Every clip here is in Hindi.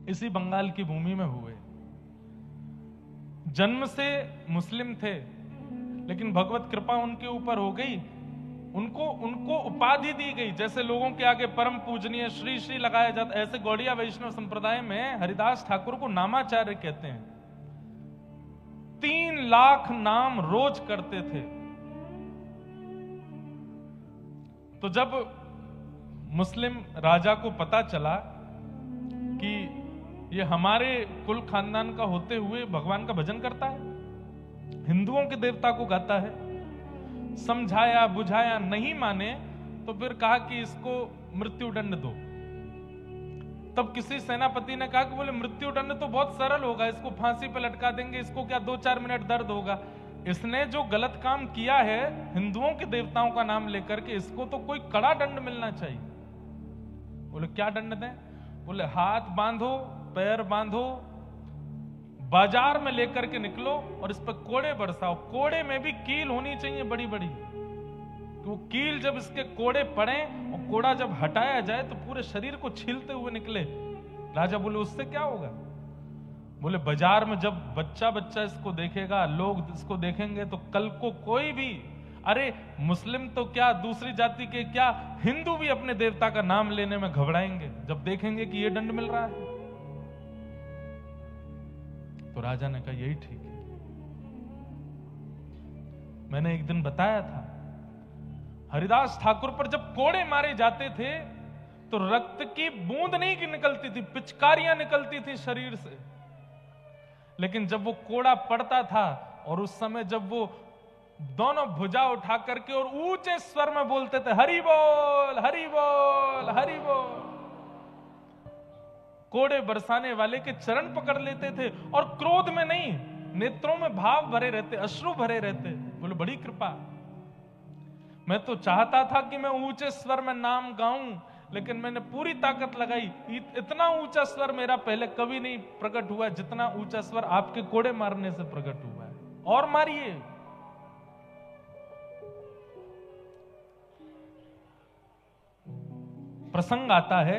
इसी बंगाल की भूमि में हुए। जन्म से मुस्लिम थे, लेकिन भगवत कृपा उनके ऊपर हो गई, उनको उपाधि दी गई। जैसे लोगों के आगे परम पूजनीय श्री श्री लगाया जाता, ऐसे गौड़िया वैष्णव संप्रदाय में हरिदास ठाकुर को नामाचार्य कहते हैं। 3 लाख नाम रोज करते थे। तो जब मुस्लिम राजा को पता चला कि ये हमारे कुल खानदान का होते हुए भगवान का भजन करता है, हिंदुओं के देवता को गाता है, समझाया बुझाया, नहीं माने तो फिर कहा कि इसको मृत्यु दंड दो। तब किसी सेनापति ने कहा कि बोले मृत्यु दंड तो बहुत सरल होगा, इसको फांसी पे लटका देंगे, इसको क्या 2-4 मिनट दर्द होगा। इसने जो गलत काम किया है हिंदुओं के देवताओं का नाम लेकर के, इसको तो कोई कड़ा दंड मिलना चाहिए। बोले क्या दंड दें? बोले हाथ बांधो, पैर बांधो, बाजार में लेकर के निकलो और इस पर कोड़े बरसाओ। कोड़े में भी कील होनी चाहिए बड़ी बड़ी, तो कील जब इसके कोड़े पड़े और कोड़ा जब हटाया जाए तो पूरे शरीर को छीलते हुए निकले। राजा बोले उससे क्या होगा? बोले बाजार में जब बच्चा बच्चा इसको देखेगा, लोग इसको देखेंगे, तो कल को कोई भी, अरे मुस्लिम तो क्या, दूसरी जाति के क्या, हिंदू भी अपने देवता का नाम लेने में घबराएंगे जब देखेंगे कि ये दंड मिल रहा है। तो राजा ने कहा यही ठीक है। मैंने एक दिन बताया था, हरिदास ठाकुर पर जब कोड़े मारे जाते थे तो रक्त की बूंद नहीं निकलती थी, पिचकारियां निकलती थी शरीर से। लेकिन जब वो कोड़ा पड़ता था और उस समय जब वो दोनों भुजा उठा करके और ऊंचे स्वर में बोलते थे हरि बोल हरि बोल हरि बोल, कोड़े बरसाने वाले के चरण पकड़ लेते थे और क्रोध में नहीं, नेत्रों में भाव भरे रहते, अश्रु भरे रहते। बोले बड़ी कृपा। मैं तो चाहता था कि मैं ऊंचे स्वर में नाम गाऊं, लेकिन मैंने पूरी ताकत लगाई। इतना ऊंचा स्वर मेरा पहले कभी नहीं प्रकट हुआ जितना ऊंचा स्वर आपके कोड़े मारने से प्रकट हुआ है, और मारिए। प्रसंग आता है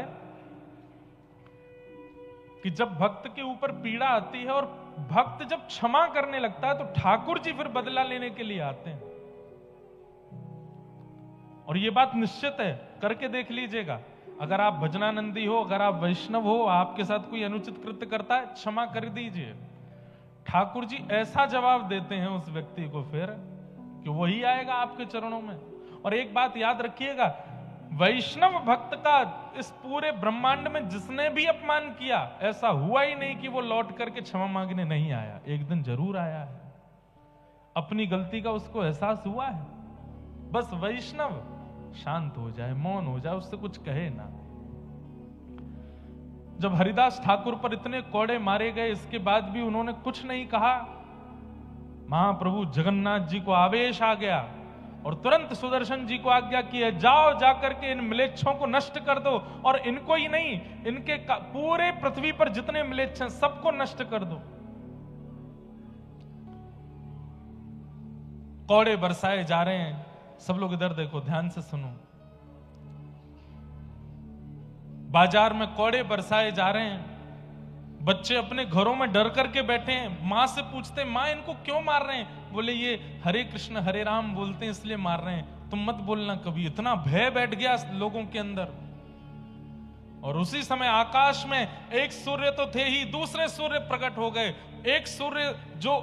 कि जब भक्त के ऊपर पीड़ा आती है और भक्त जब क्षमा करने लगता है तो ठाकुर जी फिर बदला लेने के लिए आते हैं। और यह बात निश्चित है, करके देख लीजिएगा। अगर आप भजनानंदी हो, अगर आप वैष्णव हो, आपके साथ कोई अनुचित कृत्य करता है, क्षमा कर दीजिए। ठाकुर जी ऐसा जवाब देते हैं उस व्यक्ति को फिर कि वही आएगा आपके चरणों में। और एक बात याद रखिएगा, वैष्णव भक्त का इस पूरे ब्रह्मांड में जिसने भी अपमान किया, ऐसा हुआ ही नहीं कि वो लौट करके क्षमा मांगने नहीं आया। एक दिन जरूर आया है, अपनी गलती का उसको एहसास हुआ है। बस वैष्णव शांत हो जाए, मौन हो जाए, उससे कुछ कहे ना। जब हरिदास ठाकुर पर इतने कोड़े मारे गए, इसके बाद भी उन्होंने कुछ नहीं कहा। महाप्रभु जगन्नाथ जी को आवेश आ गया और तुरंत सुदर्शन जी को आज्ञा की है, जाओ जाकर के इन म्लेच्छों को नष्ट कर दो, और इनको ही नहीं, इनके पूरे पृथ्वी पर जितने म्लेच्छ हैं सबको नष्ट कर दो। कोड़े बरसाए जा रहे हैं। सब लोग इधर देखो, ध्यान से सुनो। बाजार में कोड़े बरसाए जा रहे हैं। बच्चे अपने घरों में डर करके बैठे हैं। मां से पूछते, मां इनको क्यों मार रहे हैं? बोले ये हरे कृष्ण हरे राम बोलते हैं इसलिए मार रहे हैं। तुम मत बोलना कभी। इतना भय बैठ गया लोगों के अंदर। और उसी समय आकाश में एक सूर्य तो थे ही, दूसरे सूर्य प्रकट हो गए। एक सूर्य जो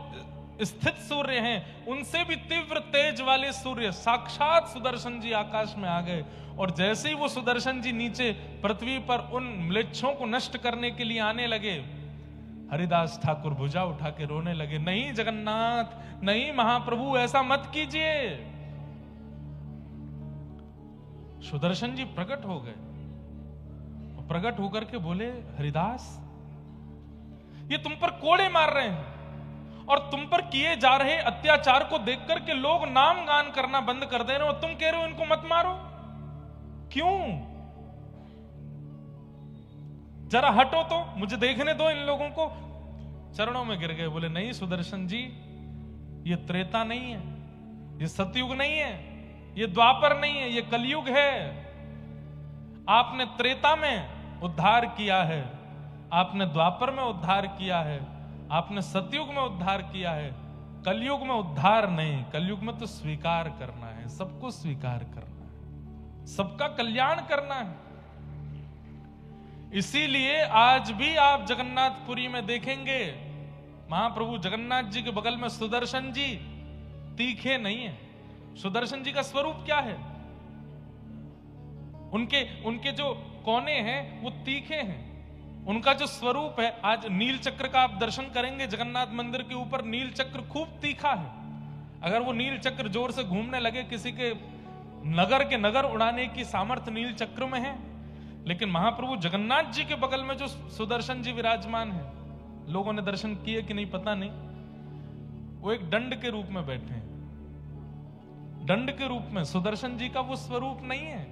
स्थित सूर्य हैं, उनसे भी तीव्र तेज वाले सूर्य साक्षात सुदर्शन जी आकाश में आ गए। और जैसे ही वो सुदर्शन जी नीचे पृथ्वी पर उन म्लेच्छों को नष्ट करने के लिए आने लगे, हरिदास ठाकुर भुजा उठा के रोने लगे, नहीं जगन्नाथ, नहीं महाप्रभु, ऐसा मत कीजिए। सुदर्शन जी प्रकट हो गए। प्रकट होकर के बोले, हरिदास ये तुम पर कोड़े मार रहे हैं और तुम पर किए जा रहे अत्याचार को देख करके लोग नाम गान करना बंद कर दे रहे हो, तुम कह रहे हो इनको मत मारो, क्यों? जरा हटो तो, मुझे देखने दो इन लोगों को। चरणों में गिर गए। बोले नहीं सुदर्शन जी, ये त्रेता नहीं है, ये सतयुग नहीं है, ये द्वापर नहीं है, ये कलयुग है। आपने त्रेता में उद्धार किया है, आपने द्वापर में उद्धार किया है, आपने सतयुग में उद्धार किया है, कलयुग में उद्धार नहीं, कलयुग में तो स्वीकार करना है, सबको स्वीकार करना है, सबका कल्याण करना है। इसीलिए आज भी आप जगन्नाथपुरी में देखेंगे महाप्रभु जगन्नाथ जी के बगल में सुदर्शन जी तीखे नहीं है। सुदर्शन जी का स्वरूप क्या है? उनके जो कोने हैं वो तीखे हैं। उनका जो स्वरूप है, आज नील चक्र का आप दर्शन करेंगे जगन्नाथ मंदिर के ऊपर, नील चक्र खूब तीखा है। अगर वो नील चक्र जोर से घूमने लगे, किसी के नगर उड़ाने की सामर्थ्य नील चक्र में है। लेकिन महाप्रभु जगन्नाथ जी के बगल में जो सुदर्शन जी विराजमान है, लोगों ने दर्शन किए कि नहीं पता नहीं, वो एक दंड के रूप में बैठे हैं। दंड के रूप में सुदर्शन जी का वो स्वरूप नहीं है।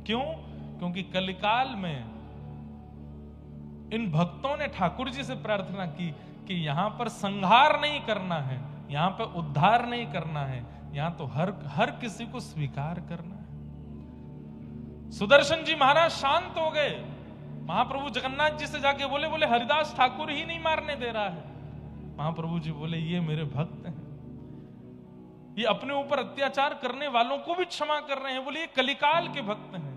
क्यों? क्योंकि कलिकाल में इन भक्तों ने ठाकुर जी से प्रार्थना की कि यहां पर संहार नहीं करना है, यहां पर उद्धार नहीं करना है, यहां तो हर किसी को स्वीकार करना है। सुदर्शन जी महाराज शांत हो गए। महाप्रभु जगन्नाथ जी से जाके बोले हरिदास ठाकुर ही नहीं मारने दे रहा है। महाप्रभु जी बोले ये मेरे भक्त हैं, ये अपने ऊपर अत्याचार करने वालों को भी क्षमा कर रहे हैं। बोले ये कलिकाल के भक्त हैं।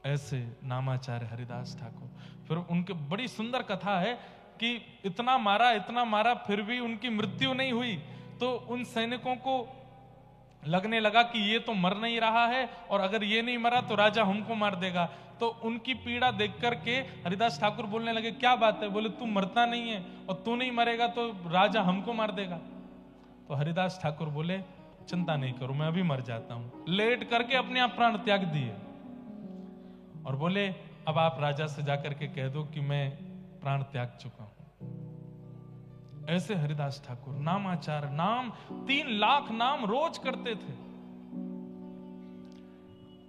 ऐसे नामाचार्य हरिदास ठाकुर। फिर उनके बड़ी सुंदर कथा है कि इतना मारा फिर भी उनकी मृत्यु नहीं हुई। तो उन सैनिकों को लगने लगा कि ये तो मर नहीं रहा है, और अगर ये नहीं मरा तो राजा हमको मार देगा। तो उनकी पीड़ा देख करके हरिदास ठाकुर बोलने लगे क्या बात है? बोले तू मरता नहीं है और तू नहीं मरेगा तो राजा हमको मार देगा। तो हरिदास ठाकुर बोले चिंता नहीं करो, मैं अभी मर जाता हूं। लेट करके अपने आप प्राण त्याग दिए और बोले अब आप राजा से जाकर के कह दो कि मैं प्राण त्याग चुका हूं। ऐसे हरिदास ठाकुर नामाचार, नाम 3 लाख नाम रोज करते थे।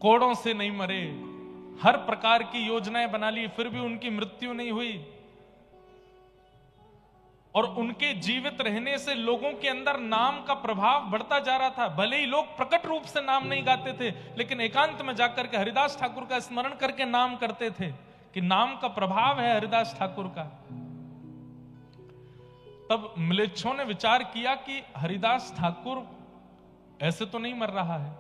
कोड़ों से नहीं मरे, हर प्रकार की योजनाएं बना ली, फिर भी उनकी मृत्यु नहीं हुई। और उनके जीवित रहने से लोगों के अंदर नाम का प्रभाव बढ़ता जा रहा था। भले ही लोग प्रकट रूप से नाम नहीं गाते थे, लेकिन एकांत में जाकर के हरिदास ठाकुर का स्मरण करके नाम करते थे कि नाम का प्रभाव है हरिदास ठाकुर का। तब म्लेच्छों ने विचार किया कि हरिदास ठाकुर ऐसे तो नहीं मर रहा है,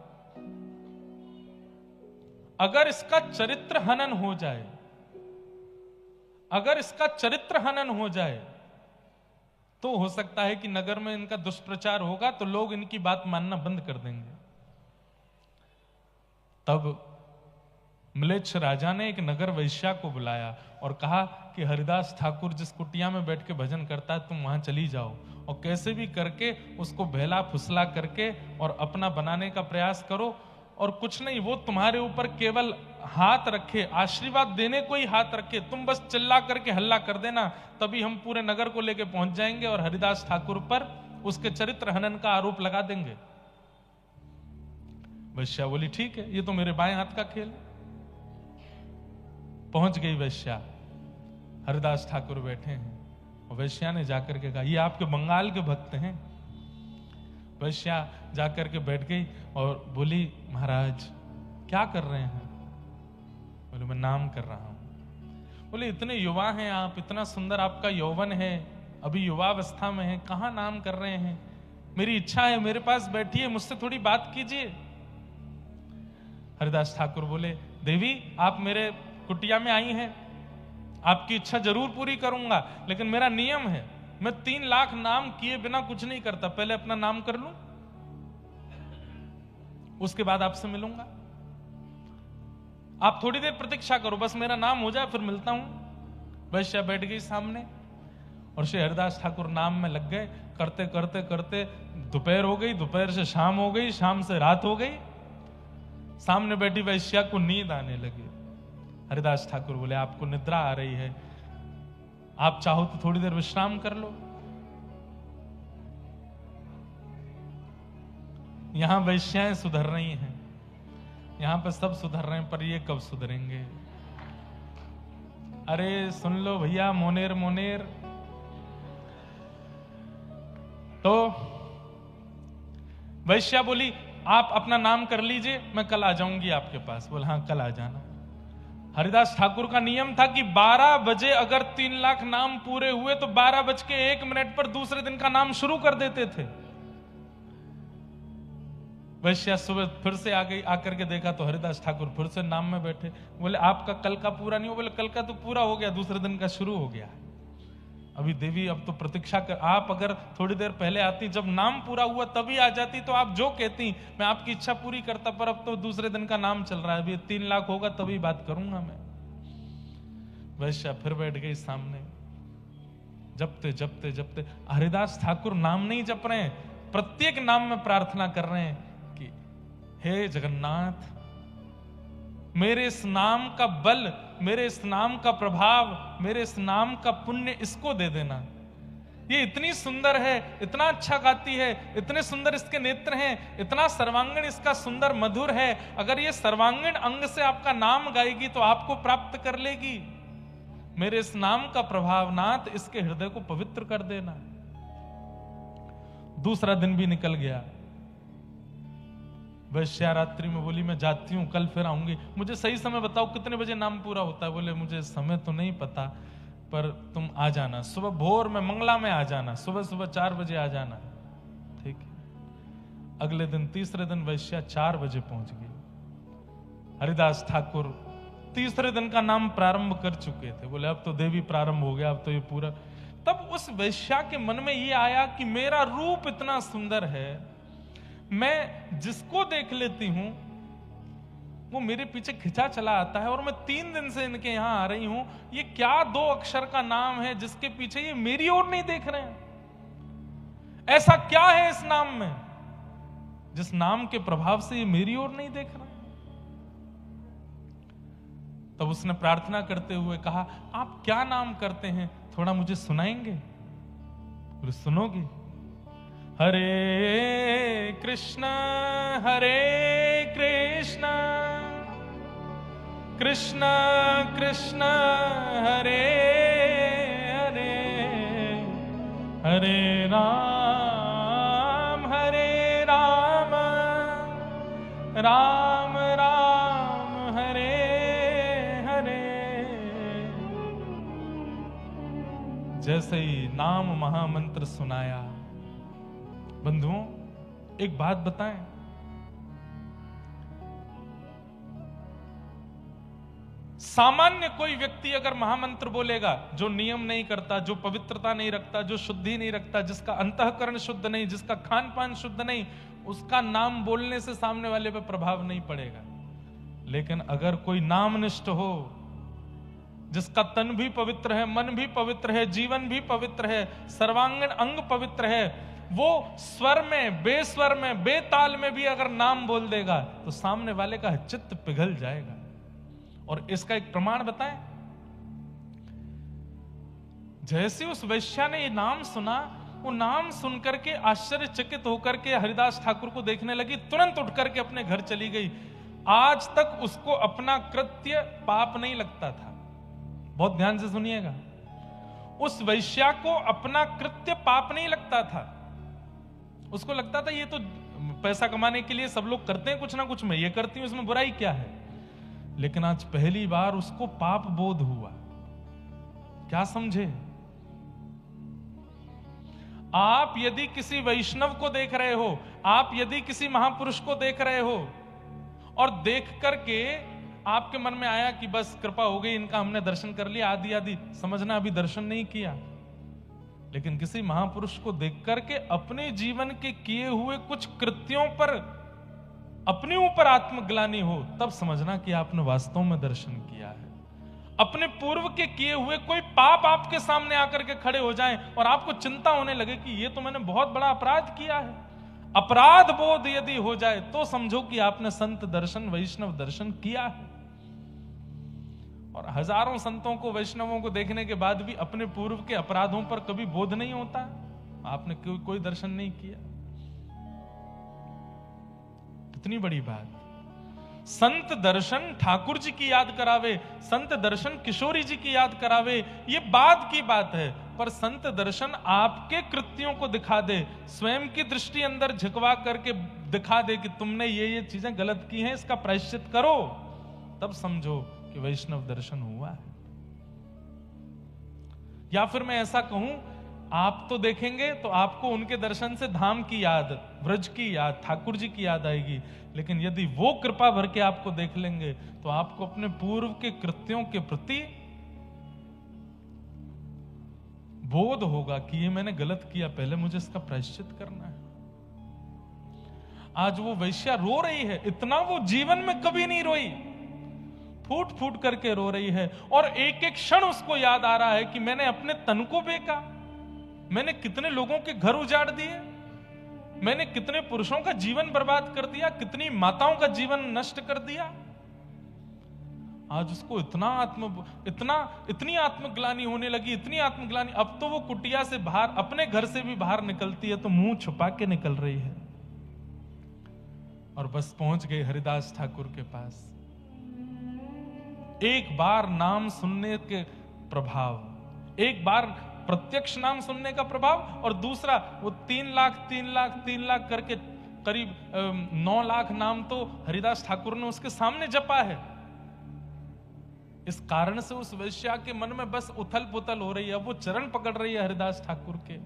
अगर इसका चरित्र हनन हो जाए, अगर इसका चरित्र हनन हो जाए तो हो सकता है कि नगर में इनका दुष्प्रचार होगा तो लोग इनकी बात मानना बंद कर देंगे। तब म्लेच्छ राजा ने एक नगर वैश्या को बुलाया और कहा कि हरिदास ठाकुर जिस कुटिया में बैठ के भजन करता है तुम वहां चली जाओ और कैसे भी करके उसको बहला फुसला करके और अपना बनाने का प्रयास करो। और कुछ नहीं, वो तुम्हारे ऊपर केवल हाथ रखे, आशीर्वाद देने को ही हाथ रखे, तुम बस चिल्ला करके हल्ला कर देना, तभी हम पूरे नगर को लेके पहुंच जाएंगे और हरिदास ठाकुर पर उसके चरित्र हनन का आरोप लगा देंगे। वैश्या बोली ठीक है, ये तो मेरे बाएं हाथ का खेल। पहुंच गई वैश्या, हरिदास ठाकुर बैठे हैं और वैश्या ने जाकर के कहा ये आपके बंगाल के भक्त हैं। वैश्या जाकर के बैठ गई और बोली महाराज क्या कर रहे हैं? बोले मैं नाम कर रहा हूं। बोले इतने युवा हैं आप, इतना सुंदर आपका यौवन है, अभी युवावस्था में है, कहां नाम कर रहे हैं? मेरी इच्छा है मेरे पास बैठिए, मुझसे थोड़ी बात कीजिए। हरिदास ठाकुर बोले देवी आप मेरे कुटिया में आई हैं, आपकी इच्छा जरूर पूरी करूंगा, लेकिन मेरा नियम है मैं 3 लाख नाम किए बिना कुछ नहीं करता। पहले अपना नाम कर लूं, उसके बाद आपसे मिलूंगा। आप थोड़ी देर प्रतीक्षा करो, बस मेरा नाम हो जाए फिर मिलता हूं। वैश्या बैठ गई सामने और श्री हरिदास ठाकुर नाम में लग गए। करते करते करते दोपहर हो गई, दोपहर से शाम हो गई, शाम से रात हो गई। सामने बैठी वैश्या को नींद आने लगी। हरिदास ठाकुर बोले आपको निद्रा आ रही है, आप चाहो तो थोड़ी देर विश्राम कर लो। यहां वैश्याएं सुधर रही हैं, यहां पर सब सुधर रहे हैं, पर ये कब सुधरेंगे? अरे सुन लो भैया, मोनेर मोनेर। तो वैश्या बोली आप अपना नाम कर लीजिए, मैं कल आ जाऊंगी आपके पास। बोला हाँ कल आ जाना। हरिदास ठाकुर का नियम था कि 12 बजे अगर 3 लाख नाम पूरे हुए तो 12:01 पर दूसरे दिन का नाम शुरू कर देते थे। वैश्या सुबह फिर से आ गई, आकर के देखा तो हरिदास ठाकुर फिर से नाम में बैठे। बोले आपका कल का पूरा नहीं हो? बोले कल का तो पूरा हो गया, दूसरे दिन का शुरू हो गया। अभी देवी अब तो प्रतीक्षा कर, आप अगर थोड़ी देर पहले आती, जब नाम पूरा हुआ तभी आ जाती तो आप जो कहती मैं आपकी इच्छा पूरी करता, पर अब तो दूसरे दिन का नाम चल रहा है, अभी 3 लाख होगा तभी बात करूंगा मैं। वैश्या फिर बैठ गई सामने, जपते जपते जपते। हरिदास ठाकुर नाम नहीं जप रहे हैं, प्रत्येक नाम में प्रार्थना कर रहे हैं कि हे जगन्नाथ, मेरे इस नाम का बल, मेरे इस नाम का प्रभाव, मेरे इस नाम का पुण्य इसको दे देना। ये इतनी सुंदर है, इतना अच्छा गाती है, इतने सुंदर इसके नेत्र हैं, इतना सर्वांगीण इसका सुंदर मधुर है, अगर ये सर्वांगीण अंग से आपका नाम गाएगी तो आपको प्राप्त कर लेगी। मेरे इस नाम का प्रभाव नाथ इसके हृदय को पवित्र कर देना। दूसरा दिन भी निकल गया। वैश्या रात्रि में बोली मैं जाती हूं, कल फिर आऊंगी, मुझे सही समय बताओ कितने बजे नाम पूरा होता है? बोले मुझे समय तो नहीं पता, पर तुम आ जाना सुबह भोर में, मंगला में आ जाना, सुबह सुबह 4 बजे आ जाना। ठीक है। अगले दिन तीसरे दिन वैश्या 4 बजे पहुंच गई। हरिदास ठाकुर तीसरे दिन का नाम प्रारंभ कर चुके थे। बोले अब तो देवी प्रारंभ हो गया, अब तो ये पूरा। तब उस वैश्या के मन में ये आया कि मेरा रूप इतना सुंदर है, मैं जिसको देख लेती हूं वो मेरे पीछे खिंचा चला आता है, और मैं 3 दिन से इनके यहां आ रही हूं, ये क्या 2 अक्षर का नाम है जिसके पीछे ये मेरी ओर नहीं देख रहे हैं? ऐसा क्या है इस नाम में जिस नाम के प्रभाव से ये मेरी ओर नहीं देख रहा? तब उसने प्रार्थना करते हुए कहा आप क्या नाम करते हैं, थोड़ा मुझे सुनाएंगे? बोले सुनोगे? हरे कृष्ण कृष्ण कृष्ण हरे हरे, हरे राम राम राम हरे हरे। जैसे ही नाम महामंत्र सुनाया, बंधुओं एक बात बताएं, सामान्य कोई व्यक्ति अगर महामंत्र बोलेगा, जो नियम नहीं करता, जो पवित्रता नहीं रखता, जो शुद्धि नहीं रखता, जिसका अंतःकरण शुद्ध नहीं, जिसका खान पान शुद्ध नहीं, उसका नाम बोलने से सामने वाले पे प्रभाव नहीं पड़ेगा। लेकिन अगर कोई नामनिष्ठ हो, जिसका तन भी पवित्र है, मन भी पवित्र है, जीवन भी पवित्र है, सर्वांगीण अंग पवित्र है, वो स्वर में, बेस्वर में, बेताल में भी अगर नाम बोल देगा तो सामने वाले का चित्त पिघल जाएगा। और इसका एक प्रमाण बताएं, जैसे उस वैश्या ने ये नाम सुना, वो नाम सुनकर के आश्चर्यचकित होकर के हरिदास ठाकुर को देखने लगी, तुरंत उठ करके अपने घर चली गई। आज तक उसको अपना कृत्य पाप नहीं लगता था। बहुत ध्यान से सुनिएगा, उस वैश्या को अपना कृत्य पाप नहीं लगता था। उसको लगता था ये तो पैसा कमाने के लिए सब लोग करते हैं कुछ ना कुछ, मैं ये करती हूं, इसमें बुराई क्या है। लेकिन आज पहली बार उसको पाप बोध हुआ। क्या समझे? आप यदि किसी वैष्णव को देख रहे हो, आप यदि किसी महापुरुष को देख रहे हो, और देख करके आपके मन में आया कि बस कृपा हो गई, इनका हमने दर्शन कर लिया, आदि आदि, समझना अभी दर्शन नहीं किया। लेकिन किसी महापुरुष को देख करके अपने जीवन के किए हुए कुछ कृत्यों पर अपने ऊपर आत्मग्लानि हो, तब समझना कि आपने वास्तव में दर्शन किया है। अपने पूर्व के किए हुए कोई पाप आपके सामने आकर के खड़े हो जाएं और आपको चिंता होने लगे कि ये तो मैंने बहुत बड़ा अपराध किया है, अपराध बोध यदि हो जाए तो समझो कि आपने संत दर्शन, वैष्णव दर्शन किया है। और हजारों संतों को, वैष्णवों को देखने के बाद भी अपने पूर्व के अपराधों पर कभी बोध नहीं होता। आपने कोई दर्शन नहीं किया। कितनी बड़ी बात। संत दर्शन ठाकुर जी की याद करावे, संत दर्शन किशोरी जी की याद करावे, ये बाद की बात है, पर संत दर्शन आपके कृत्यों को दिखा दे, स्वयं की दृष्टि अंदर झुकवा करके दिखा दे कि तुमने ये चीजें गलत की हैं, इसका प्रायश्चित करो, तब समझो कि वैष्णव दर्शन हुआ है। या फिर मैं ऐसा कहूं, आप तो देखेंगे तो आपको उनके दर्शन से धाम की याद, ब्रज की याद, ठाकुर जी की याद आएगी, लेकिन यदि वो कृपा भर के आपको देख लेंगे तो आपको अपने पूर्व के कृत्यों के प्रति बोध होगा कि ये मैंने गलत किया, पहले मुझे इसका प्रायश्चित करना है। आज वो वैश्या रो रही है, इतना वो जीवन में कभी नहीं रोई, फूट फूट करके रो रही है, और एक एक क्षण उसको याद आ रहा है कि मैंने अपने तन को बेचा, मैंने कितने लोगों के घर उजाड़ दिए, मैंने कितने पुरुषों का जीवन बर्बाद कर दिया, कितनी माताओं का जीवन नष्ट कर दिया। आज उसको इतनी आत्मग्लानि होने लगी, इतनी आत्मग्लानि, अब तो वो कुटिया से बाहर, अपने घर से भी बाहर निकलती है तो मुंह छुपा के निकल रही है। और बस पहुंच गई हरिदास ठाकुर के पास। एक बार नाम सुनने के प्रभाव, एक बार प्रत्यक्ष नाम सुनने का प्रभाव, और दूसरा वो 3 लाख करके करीब 9 लाख नाम तो हरिदास ठाकुर ने उसके सामने जपा है। इस कारण से उस वैश्या के मन में बस उथल पुथल हो रही है, वो चरण पकड़ रही है हरिदास ठाकुर के।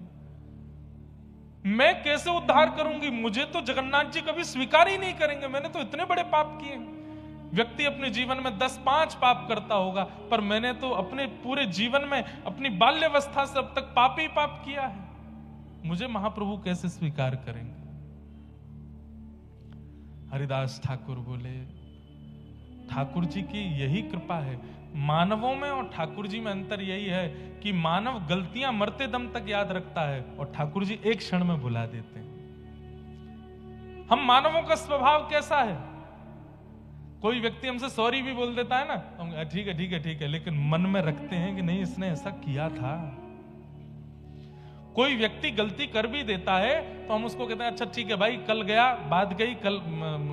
मैं कैसे उद्धार करूंगी, मुझे तो जगन्नाथ जी कभी स्वीकार ही नहीं करेंगे, मैंने तो इतने बड़े पाप किए। व्यक्ति अपने जीवन में 10-5 पाप करता होगा, पर मैंने तो अपने पूरे जीवन में, अपनी बाल्यावस्था से अब तक पाप ही पाप किया है, मुझे महाप्रभु कैसे स्वीकार करेंगे। हरिदास ठाकुर बोले, ठाकुर जी की यही कृपा है, मानवों में और ठाकुर जी में अंतर यही है कि मानव गलतियां मरते दम तक याद रखता है और ठाकुर जी एक क्षण में भुला देते हैं। हम मानवों का स्वभाव कैसा है, कोई व्यक्ति हमसे सॉरी भी बोल देता है ना, तो ठीक है, लेकिन मन में रखते हैं कि नहीं इसने ऐसा किया था। कोई व्यक्ति गलती कर भी देता है तो हम उसको कहते हैं अच्छा ठीक है भाई, कल गया बात गई, कल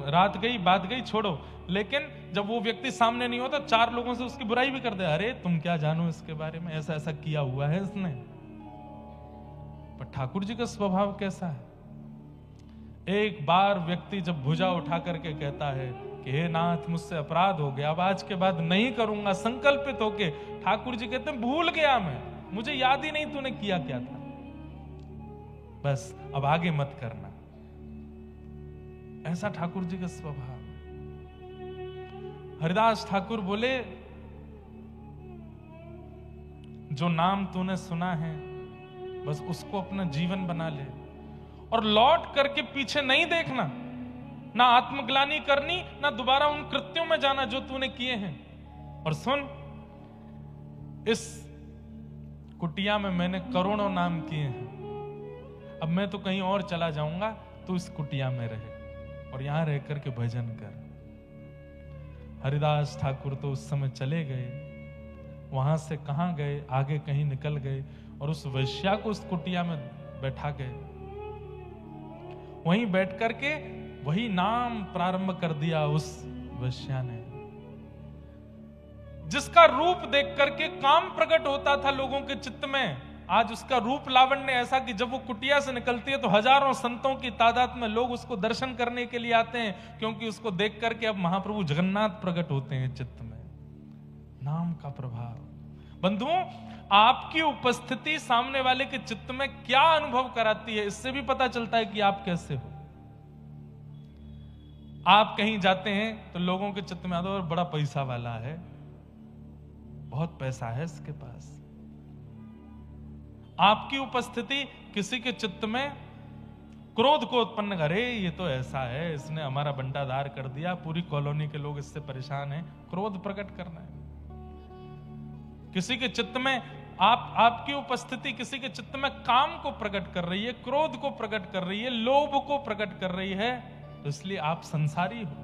रात गई बात गई, छोड़ो। लेकिन जब वो व्यक्ति सामने नहीं होता, 4 लोगों से उसकी बुराई भी कर दे, अरे तुम क्या जानो इसके बारे में, ऐसा ऐसा किया हुआ है इसने। पर ठाकुर जी का स्वभाव कैसा है, एक बार व्यक्ति जब भुजा उठा करके कहता है कि हे नाथ मुझसे अपराध हो गया, अब आज के बाद नहीं करूंगा, संकल्पित होके, ठाकुर जी कहते हैं भूल गया मैं, मुझे याद ही नहीं तूने किया क्या था, बस अब आगे मत करना। ऐसा ठाकुर जी का स्वभाव। हरिदास ठाकुर बोले, जो नाम तूने सुना है बस उसको अपना जीवन बना ले, और लौट करके पीछे नहीं देखना, ना आत्मग्लानि करनी, ना दोबारा उन कृत्यों में जाना जो तूने किए हैं। और सुन, इस कुटिया में मैंने करोड़ों नाम किए हैं, अब मैं तो कहीं और चला जाऊंगा, तू इस कुटिया में रहे और यहां रह करके भजन कर। हरिदास ठाकुर तो उस समय चले गए, वहां से कहां गए, आगे कहीं निकल गए और उस वैश्या को उस कुटिया में बैठा गए। वहीं बैठ करके वही नाम प्रारंभ कर दिया उस वैश्या ने, जिसका रूप देख करके काम प्रकट होता था लोगों के चित्त में। आज उसका रूप लावण्य ऐसा कि जब वो कुटिया से निकलती है तो हजारों संतों की तादाद में लोग उसको दर्शन करने के लिए आते हैं, क्योंकि उसको देख करके अब महाप्रभु जगन्नाथ प्रकट होते हैं चित्त में। नाम का प्रभाव। बंधुओं, आपकी उपस्थिति सामने वाले के चित्त में क्या अनुभव कराती है, इससे भी पता चलता है कि आप कैसे हो। आप कहीं जाते हैं तो लोगों के चित्त में आता है बड़ा पैसा वाला है, बहुत पैसा है इसके पास। आपकी उपस्थिति किसी के चित्त में क्रोध को उत्पन्न करे, ये तो ऐसा है, इसने हमारा बंटाधार कर दिया, पूरी कॉलोनी के लोग इससे परेशान हैं, क्रोध प्रकट करना है। किसी के चित्त में आपकी उपस्थिति किसी के चित्त में काम को प्रकट कर रही है, क्रोध को प्रकट कर रही है, लोभ को प्रकट कर रही है, तो इसलिए आप संसारी हो।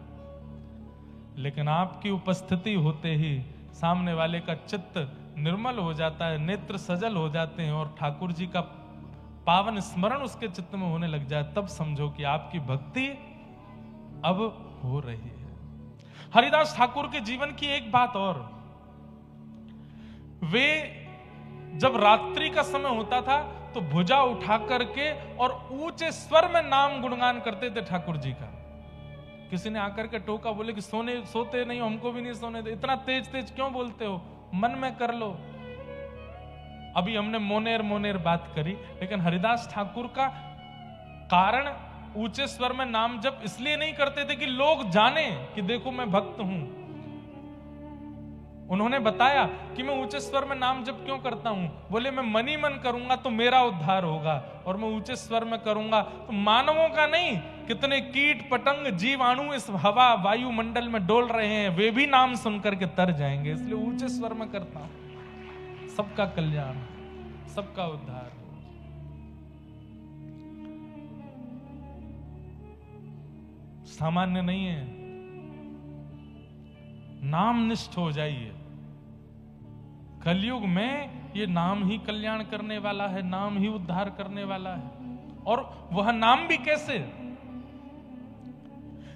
लेकिन आपकी उपस्थिति होते ही सामने वाले का चित्त निर्मल हो जाता है, नेत्र सजल हो जाते हैं और ठाकुर जी का पावन स्मरण उसके चित्त में होने लग जाए, तब समझो कि आपकी भक्ति अब हो रही है। हरिदास ठाकुर के जीवन की एक बात और, वे जब रात्रि का समय होता था तो भुजा उठा करके और ऊंचे स्वर में नाम गुणगान करते थे ठाकुर जी का। किसी ने आकर के टोका, बोले कि सोते नहीं हो, हमको भी नहीं सोने दे, इतना तेज तेज क्यों बोलते हो, मन में कर लो। अभी हमने मोनेर बात करी, लेकिन हरिदास ठाकुर का कारण ऊंचे स्वर में नाम जप इसलिए नहीं करते थे कि लोग जाने कि देखो मैं भक्त हूं। उन्होंने बताया कि मैं ऊंचे स्वर में नाम जप क्यों करता हूं, बोले मैं मन ही मन करूंगा तो मेरा उद्धार होगा, और मैं ऊंचे स्वर में करूंगा तो मानवों का नहीं, कितने कीट पतंग जीवाणु इस हवा वायुमंडल में डोल रहे हैं, वे भी नाम सुनकर के तर जाएंगे, इसलिए ऊंचे स्वर में करता हूं। सबका कल्याण, सबका उद्धार। सामान्य नहीं है, नाम निष्ठ हो जाइए। कलयुग में ये नाम ही कल्याण करने वाला है, नाम ही उद्धार करने वाला है। और वह नाम भी कैसे,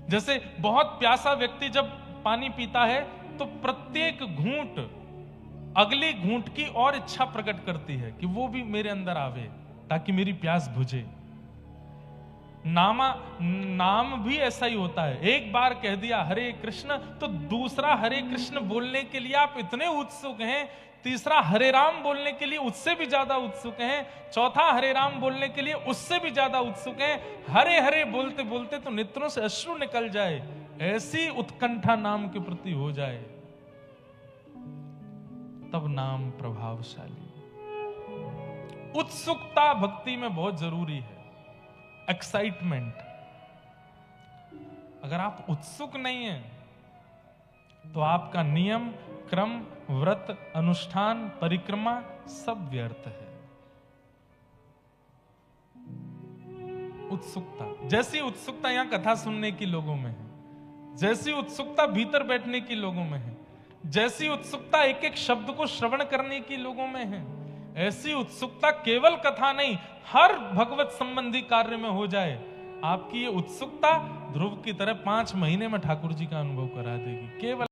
जैसे बहुत प्यासा व्यक्ति जब पानी पीता है तो प्रत्येक घूंट अगली घूंट की और इच्छा प्रकट करती है कि वो भी मेरे अंदर आवे ताकि मेरी प्यास बुझे। नाम भी ऐसा ही होता है, एक बार कह दिया हरे कृष्ण तो दूसरा हरे कृष्ण बोलने के लिए आप इतने उत्सुक हैं, तीसरा हरे राम बोलने के लिए उससे भी ज्यादा उत्सुक हैं, चौथा हरे राम बोलने के लिए उससे भी ज्यादा उत्सुक हैं। हरे हरे बोलते बोलते तो नेत्रों से अश्रु निकल जाए, ऐसी उत्कंठा नाम के प्रति हो जाए, तब नाम प्रभावशाली। उत्सुकता भक्ति में बहुत जरूरी है, एक्साइटमेंट। अगर आप उत्सुक नहीं हैं तो आपका नियम क्रम व्रत अनुष्ठान परिक्रमा सब व्यर्थ है। उत्सुकता, जैसी उत्सुकता यहां कथा सुनने की लोगों में है, जैसी उत्सुकता भीतर बैठने की लोगों में है, जैसी उत्सुकता एक एक शब्द को श्रवण करने की लोगों में है, ऐसी उत्सुकता केवल कथा नहीं हर भगवत संबंधी कार्य में हो जाए। आपकी ये उत्सुकता ध्रुव की तरह 5 महीने में ठाकुर जी का अनुभव करा देगी। केवल